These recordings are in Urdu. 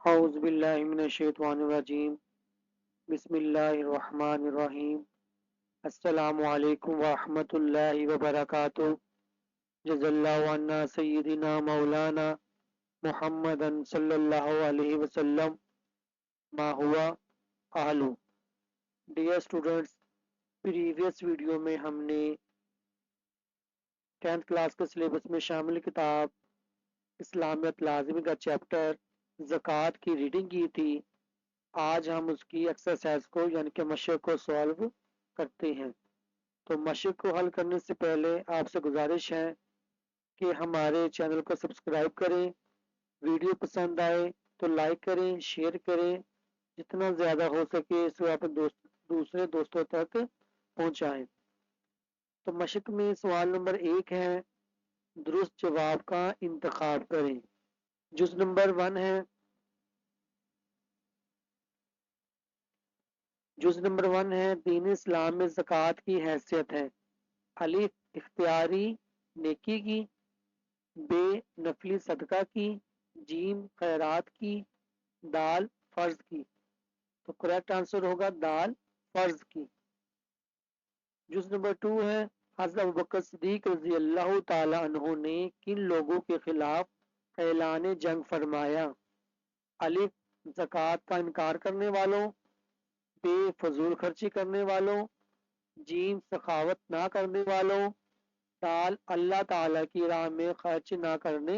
اعوذ باللہ من الشیطان الرجیم بسم اللہ الرحمن الرحیم السلام علیکم ورحمۃ اللہ وبرکاتہ جزا اللہ عنا سیدنا مولانا محمد صلی اللہ علیہ وسلم ما ہوا اہلو۔ ڈیئر اسٹوڈنٹس، پریویس ویڈیو میں ہم نے 10th کلاس کے سلیبس میں شامل کتاب اسلامیت لازمی کا چیپٹر زکوٰۃ کی ریڈنگ کی تھی۔ آج ہم اس کی ایکسرسائز کو یعنی کہ مشق کو سالو کرتے ہیں۔ تو مشق کو حل کرنے سے پہلے آپ سے گزارش ہے کہ ہمارے چینل کو سبسکرائب کریں، ویڈیو پسند آئے تو لائک کریں، شیئر کریں، جتنا زیادہ ہو سکے اس کو اپنے دوسرے دوستوں تک پہنچائیں۔ تو مشق میں سوال نمبر 1 ہے، درست جواب کا انتخاب کریں۔ جز نمبر 1 ہے، جز نمبر 1 ہے دین اسلام میں زکوٰۃ کی حیثیت ہے۔ الف اختیاری نیکی کی، بے نفلی صدقہ کی، جیم خیرات کی، دال فرض کی۔ تو کریکٹ آنسر ہوگا دال فرض کی۔ جز نمبر 2 ہے، حضرت ابوبکر صدیق رضی اللہ تعالی عنہ نے کن لوگوں کے خلاف اعلان جنگ فرمایا؟ الف زکوٰۃ کا انکار کرنے والوں، بے فضول خرچی کرنے والوں، جیم سخاوت نہ کرنے والوں، دال اللہ تعالی کی راہ میں خرچ نہ کرنے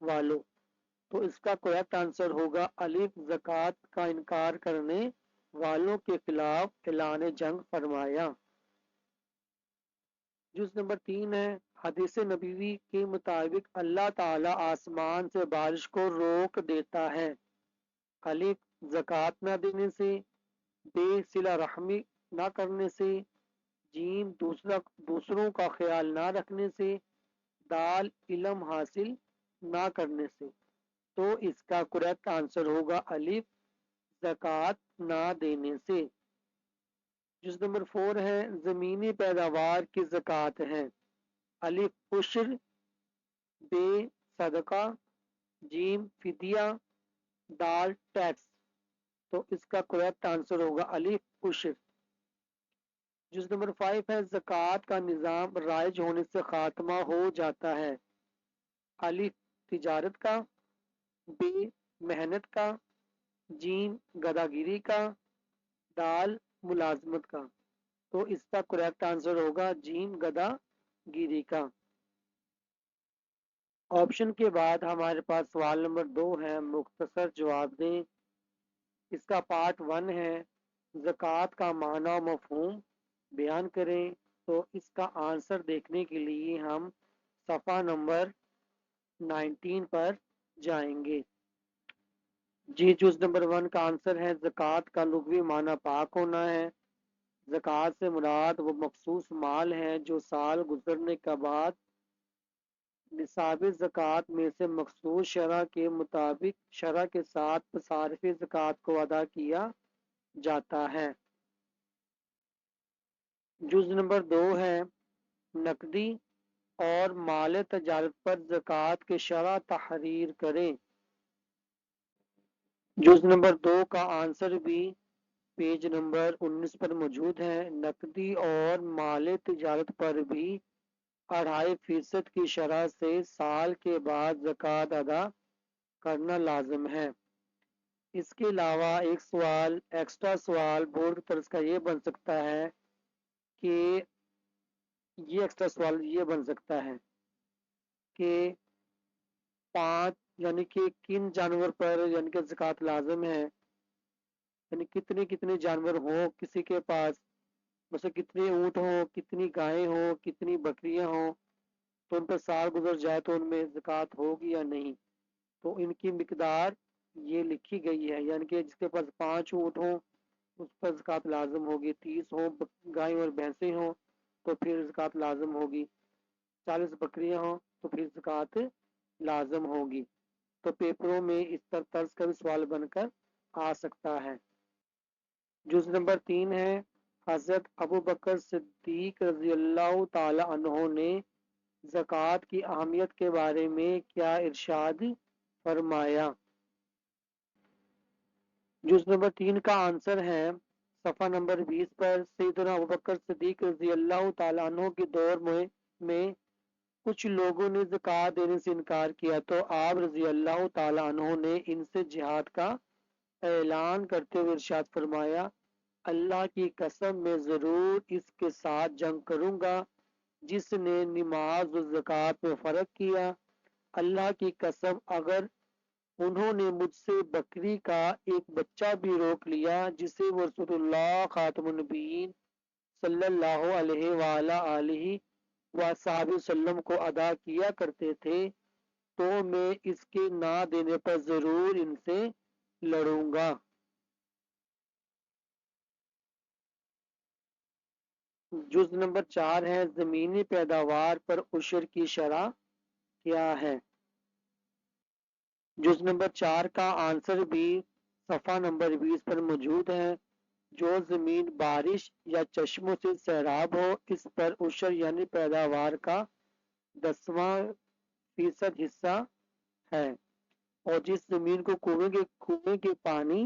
والوں۔ تو اس کا کریکٹ آنسر ہوگا الف زکوٰۃ کا انکار کرنے والوں کے خلاف اعلان جنگ فرمایا۔ جز نمبر 3 ہے، حدیث نبوی کے مطابق اللہ تعالی آسمان سے بارش کو روک دیتا ہے۔ الف زکوٰۃ نہ دینے سے، بے صلہ رحمی نہ کرنے سے، جیم دوسروں کا خیال نہ رکھنے سے، دال علم حاصل نہ کرنے سے۔ تو اس کا کریکٹ آنسر ہوگا الف زکوٰۃ نہ دینے سے۔ جز نمبر 4 ہے، زمینی پیداوار کی زکوٰۃ ہے۔ الف عشر، بے صدقہ، جیم فدیہ، دال ٹیکس۔ تو اس کا کریکٹ آنسر ہوگا الف عشر۔ جز نمبر 5 ہے، زکوٰۃ کا نظام رائج ہونے سے خاتمہ ہو جاتا ہے۔ الف تجارت کا، بے محنت کا، جیم گداگیری کا، دال ملازمت کا۔ تو اس کا کریکٹ آنسر ہوگا جیم گدا گیری کا۔ آپشن کے بعد ہمارے پاس سوال نمبر 2 ہے، مختصر جواب دیں۔ اس کا پارٹ 1 ہے، زکوٰۃ کا معنی و مفہوم بیان کریں۔ تو اس کا آنسر دیکھنے کے لیے ہم صفحہ نمبر 19 پر جائیں گے۔ جی جز نمبر 1 کا آنسر ہے، زکوٰۃ کا لغوی معنی پاک ہونا ہے۔ زکوٰۃ سے مراد وہ مخصوص مال ہے جو سال گزرنے کے بعد نصاب زکوٰۃ میں سے مخصوص شرح کے مطابق شرح کے ساتھ مصارف زکوٰۃ کو ادا کیا جاتا ہے۔ جز نمبر 2 ہے، نقدی اور مال تجارت پر زکوٰۃ کے شرح تحریر کریں۔ جز نمبر 2 کا آنسر بھی پیج نمبر 19 پر موجود ہے۔ نقدی اور مال تجارت پر بھی 2.5% کی شرح سے سال کے بعد زکوٰۃ ادا کرنا لازم ہے۔ اس کے علاوہ ایک سوال ایکسٹرا سوال بورڈ کی طرف کا یہ بن سکتا ہے کہ یہ ایکسٹرا سوال یہ بن سکتا ہے کہ 5 یعنی کہ کن جانور پر یعنی کہ زکوٰۃ لازم ہے، یعنی کتنے جانور ہوں کسی کے پاس، مثلا کتنے اونٹ ہوں، کتنی گائیں ہوں، کتنی بکریاں ہوں، تو ان پر سال گزر جائے تو ان میں زکوٰۃ ہوگی یا نہیں۔ تو ان کی مقدار یہ لکھی گئی ہے، یعنی کہ جس کے پاس 5 اونٹ ہوں اس پر زکوٰۃ لازم ہوگی، 30 ہوں گائیں اور بھینسیں ہوں تو پھر زکوٰۃ لازم ہوگی، 40 بکریاں ہوں تو پھر زکوٰۃ لازم ہوگی۔ تو پیپروں میں اس طرز کا بھی سوال بن کر آ سکتا ہے۔ جز نمبر 3 ہے، حضرت ابوبکر صدیق رضی اللہ تعالی عنہ نے زکوٰۃ کی اہمیت کے بارے میں کیا ارشاد فرمایا؟ جز نمبر 3 کا آنسر ہے صفحہ نمبر 20 پر، سیدنا ابوبکر صدیق رضی اللہ تعالیٰ عنہ کے دور میں کچھ لوگوں نے زکوٰۃ دینے سے انکار کیا تو آپ رضی اللہ تعالیٰ عنہ نے ان سے جہاد کا اعلان کرتے ہوئے ارشاد فرمایا، اللہ کی قسم میں ضرور اس کے ساتھ جنگ کروں گا جس نے نماز و زکوٰۃ میں فرق کیا۔ اللہ کی قسم اگر انہوں نے مجھ سے بکری کا ایک بچہ بھی روک لیا جسے وہ رسول اللہ خاتم النبیین صلی اللہ علیہ وآلہ آلہ وصحبہ وسلم کو ادا کیا کرتے تھے تو میں اس کے نہ دینے پر ضرور ان سے لڑوں گا۔ جز نمبر 4 ہے زمینی پیداوار پر عشر کی شرح کیا ہے؟ جز نمبر 4 کا آنسر بھی صفحہ نمبر 20 پر موجود ہے۔ جو زمین بارش یا چشموں سے سیراب ہو اس پر عشر یعنی پیداوار کا 10% حصہ ہے، اور جس زمین کو کنویں کے پانی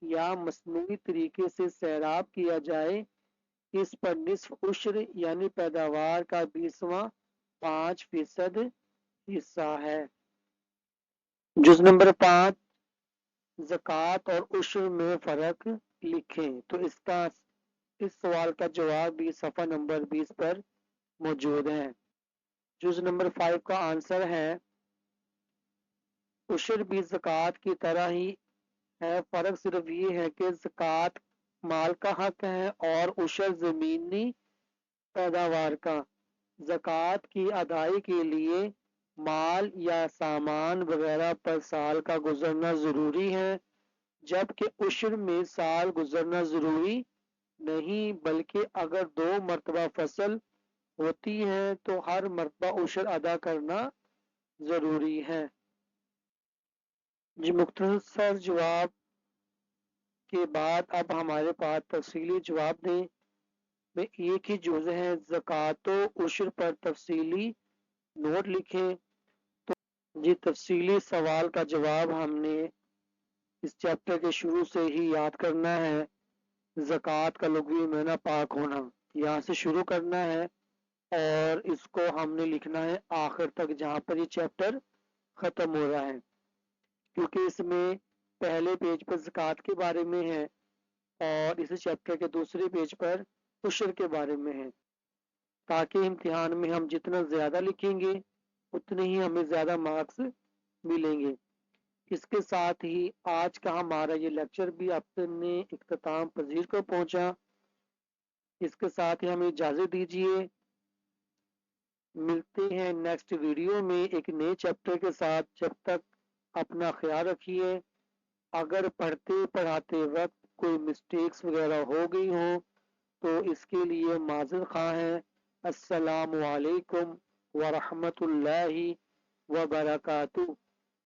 یا مصنوعی طریقے سے سیراب کیا جائے اس پر نصف عشر یعنی پیداوار کا 5% حصہ ہے۔ جز نمبر 5 زکوٰۃ اور عشر میں فرق لکھیں، تو اس سوال کا جواب بھی صفحہ نمبر 20 پر موجود ہے۔ جز نمبر 5 کا آنسر ہے عشر بھی زکوٰۃ کی طرح ہی ہے، فرق صرف یہ ہے کہ زکوٰۃ مال کا حق ہے اور عشر زمینی پیداوار کا۔ زکوٰۃ کی ادائیگی کے لیے مال یا سامان وغیرہ پر سال کا گزرنا ضروری ہے، جبکہ عشر میں سال گزرنا ضروری نہیں، بلکہ اگر 2 مرتبہ فصل ہوتی ہے تو ہر مرتبہ عشر ادا کرنا ضروری ہے۔ جی مختصر جواب کے بعد اب ہمارے پاس تفصیلی جواب دیں میں ایک ہی جزء ہے، زکوٰۃ و عشر پر تفصیلی نوٹ لکھیں۔ تو جی تفصیلی سوال کا جواب ہم نے اس چیپٹر کے شروع سے ہی یاد کرنا ہے۔ زکوٰۃ کا لغوی معنی پاک ہونا، یہاں سے شروع کرنا ہے اور اس کو ہم نے لکھنا ہے آخر تک جہاں پر یہ چیپٹر ختم ہو رہا ہے، کیونکہ اس میں پہلے پیج پر زکوٰۃ کے بارے میں ہے اور اس چیپٹر کے دوسرے پیج پر عشر کے بارے میں ہے، تاکہ امتحان میں ہم جتنا زیادہ لکھیں گے اتنے ہی ہمیں زیادہ مارکس ملیں گے۔ اس کے ساتھ ہی آج کا ہمارا یہ لیکچر بھی اپنے اختتام پذیر کو پہنچا۔ اس کے ساتھ ہی ہمیں اجازت دیجیے، ملتے ہیں نیکسٹ ویڈیو میں ایک نئے چیپٹر کے ساتھ۔ جب تک اپنا خیال رکھیے، اگر پڑھتے پڑھاتے وقت کوئی مسٹیکس وغیرہ ہو گئی ہوں تو اس کے لیے معذرت خواہ ہیں۔ السلام علیکم ورحمۃ اللہ وبرکاتہ۔